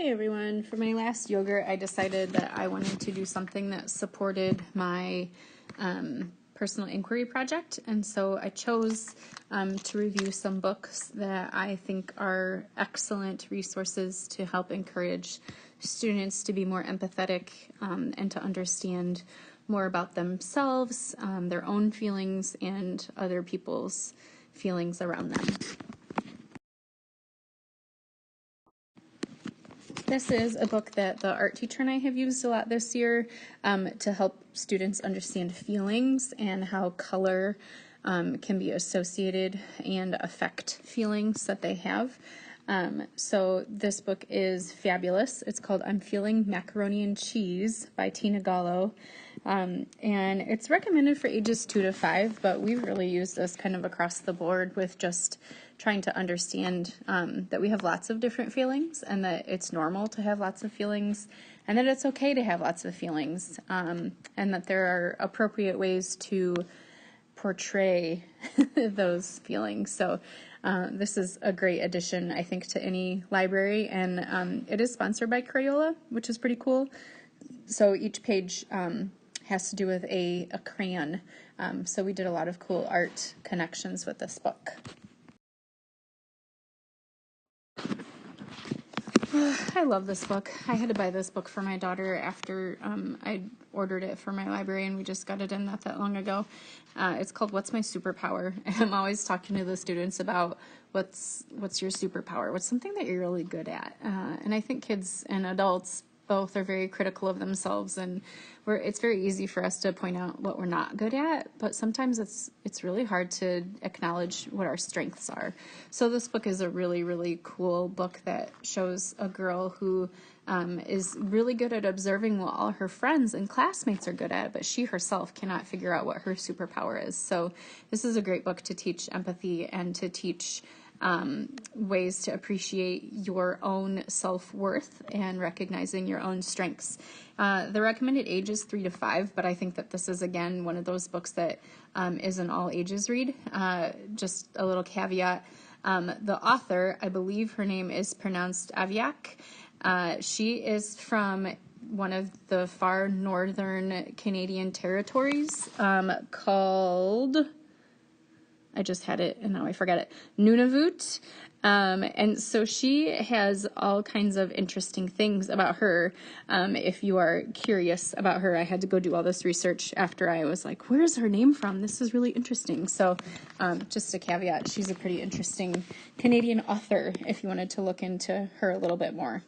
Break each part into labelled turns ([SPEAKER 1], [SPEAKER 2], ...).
[SPEAKER 1] Hey everyone, for my last yogurt I decided that I wanted to do something that supported my personal inquiry project, and so I chose to review some books that I think are excellent resources to help encourage students to be more empathetic and to understand more about themselves, their own feelings, and other people's feelings around them. This is a book that the art teacher and I have used a lot this year to help students understand feelings and how color can be associated and affect feelings that they have. So this book is fabulous. It's called I'm Feeling Macaroni and Cheese by Tina Gallo. And it's recommended for ages 2 to 5, but we've really used this kind of across the board with just trying to understand that we have lots of different feelings and that it's normal to have lots of feelings and that it's okay to have lots of feelings and that there are appropriate ways to portray those feelings. So this is a great addition, I think, to any library, and it is sponsored by Crayola, which is pretty cool. So each page has to do with a crayon. So we did a lot of cool art connections with this book. I love this book. I had to buy this book for my daughter after I ordered it for my library, and we just got it in not that long ago. It's called What's My Superpower? And I'm always talking to the students about what's your superpower? What's something that you're really good at? And I think kids and adults both are very critical of themselves, and it's very easy for us to point out what we're not good at, but sometimes it's really hard to acknowledge what our strengths are. So this book is a really, really cool book that shows a girl who is really good at observing what all her friends and classmates are good at, but she herself cannot figure out what her superpower is. So this is a great book to teach empathy and to teach ways to appreciate your own self-worth and recognizing your own strengths. The recommended age is 3 to 5, but I think that this is, again, one of those books that is an all ages read. Just a little caveat. The author, I believe her name is pronounced Aviak. She is from one of the far northern Canadian territories called... I just had it and now I forget it. Nunavut. And so she has all kinds of interesting things about her. If you are curious about her, I had to go do all this research after I was like, where's her name from? This is really interesting. So just a caveat, she's a pretty interesting Canadian author if you wanted to look into her a little bit more.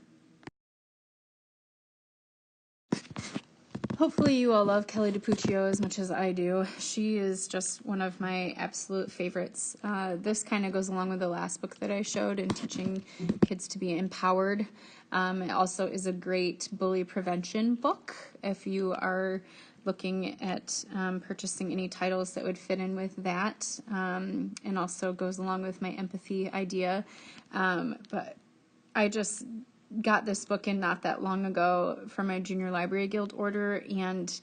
[SPEAKER 1] Hopefully you all love Kelly DiPuccio as much as I do. She is just one of my absolute favorites. This kind of goes along with the last book that I showed in teaching kids to be empowered. It also is a great bully prevention book if you are looking at purchasing any titles that would fit in with that, and also goes along with my empathy idea. But I just got this book in not that long ago for my junior library guild order, and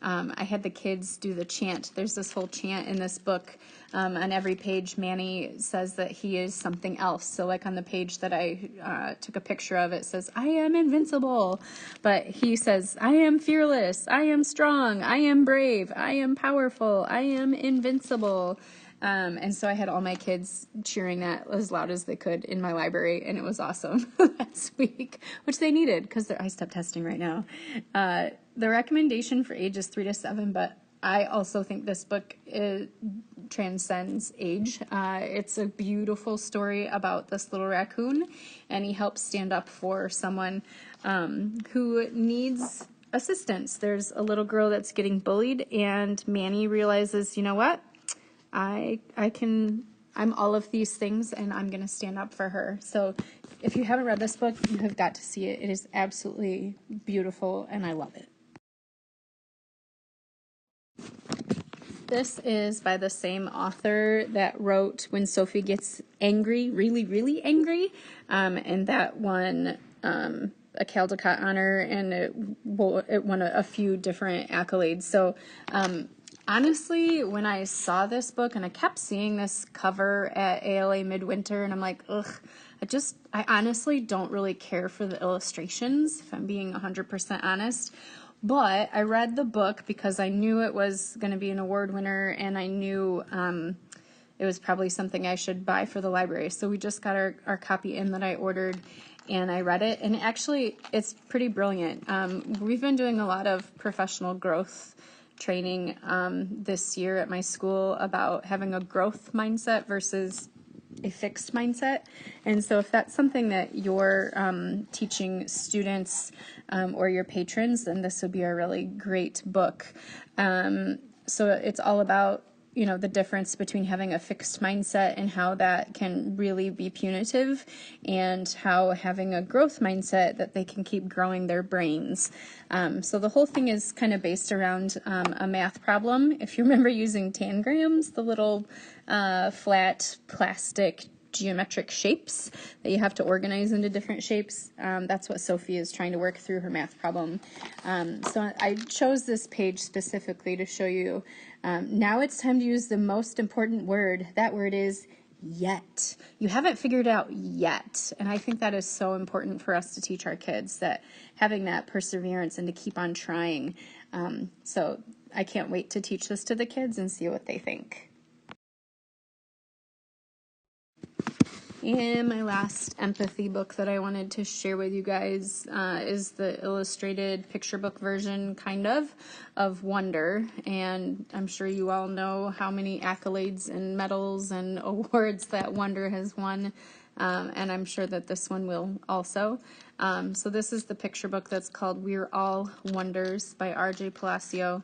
[SPEAKER 1] I had the kids do the chant. There's this whole chant in this book. On every page, Manny says that he is something else. So like on the page that I took a picture of, it says, I am invincible. But he says, I am fearless, I am strong, I am brave, I am powerful, I am invincible. And so I had all my kids cheering that as loud as they could in my library, and it was awesome last week, which they needed because they're ISTEP testing right now. The recommendation for age is 3 to 7, but I also think this book transcends age. It's a beautiful story about this little raccoon, and he helps stand up for someone who needs assistance. There's a little girl that's getting bullied, and Manny realizes, you know what? I'm all of these things, and I'm going to stand up for her. So if you haven't read this book, you have got to see it. It is absolutely beautiful, and I love it. This is by the same author that wrote When Sophie Gets Angry, Really, Really Angry, and that won a Caldecott honor, and it won a few different accolades. So Honestly, when I saw this book, and I kept seeing this cover at ALA Midwinter, and I'm like, ugh, I honestly don't really care for the illustrations, if I'm being 100% honest. But I read the book because I knew it was going to be an award winner, and I knew it was probably something I should buy for the library. So we just got our copy in that I ordered, and I read it, and actually it's pretty brilliant. We've been doing a lot of professional growth training this year at my school about having a growth mindset versus a fixed mindset. And so if that's something that you're teaching students or your patrons, then this would be a really great book. So it's all about, you know, the difference between having a fixed mindset and how that can really be punitive, and how having a growth mindset that they can keep growing their brains. So the whole thing is kind of based around a math problem. If you remember using tangrams, the little flat plastic geometric shapes that you have to organize into different shapes. That's what Sophie is trying to work through her math problem. So I chose this page specifically to show you. Now it's time to use the most important word. That word is yet. You haven't figured out yet. And I think that is so important for us to teach our kids, that having that perseverance and to keep on trying. So I can't wait to teach this to the kids and see what they think. And my last empathy book that I wanted to share with you guys is the illustrated picture book version, kind of Wonder. And I'm sure you all know how many accolades and medals and awards that Wonder has won. And I'm sure that this one will also. So this is the picture book that's called We're All Wonders by R.J. Palacio.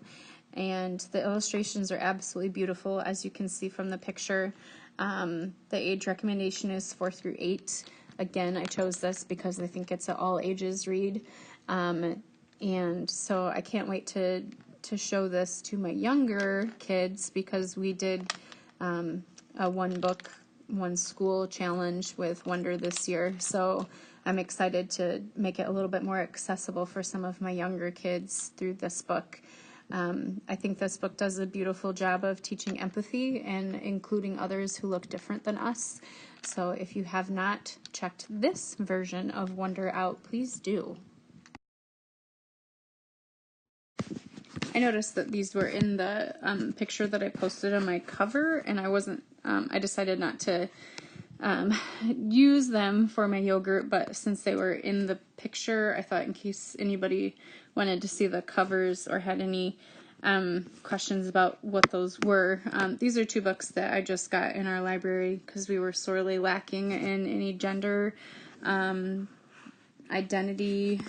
[SPEAKER 1] And the illustrations are absolutely beautiful, as you can see from the picture. The age recommendation is 4 through 8. Again, I chose this because I think it's an all ages read. And so I can't wait to show this to my younger kids, because we did a one book, one school challenge with Wonder this year. So I'm excited to make it a little bit more accessible for some of my younger kids through this book. I think this book does a beautiful job of teaching empathy and including others who look different than us. So if you have not checked this version of Wonder out, please do. I noticed that these were in the picture that I posted on my cover, and I decided not to use them for my yogurt, but since they were in the picture, I thought in case anybody wanted to see the covers or had any questions about what those were. These are 2 books that I just got in our library because we were sorely lacking in any gender identity,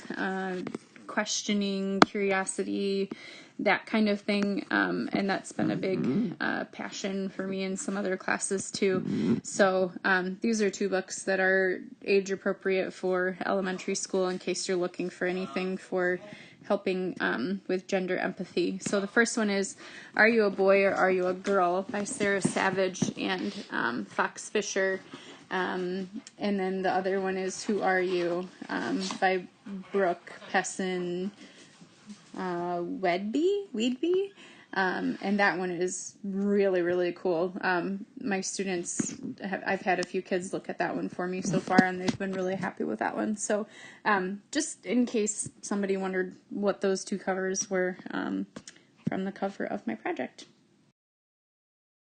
[SPEAKER 1] questioning, curiosity, that kind of thing, and that's been a big passion for me in some other classes too. So these are 2 books that are age appropriate for elementary school, in case you're looking for anything for helping with gender empathy. So the first one is Are You a Boy or Are You a Girl by Sarah Savage and Fox Fisher. And then the other one is Who Are You by Brooke Pesson Weedby. And that one is really, really cool. My students, I've had a few kids look at that one for me so far, and they've been really happy with that one. So just in case somebody wondered what those 2 covers were from the cover of my project.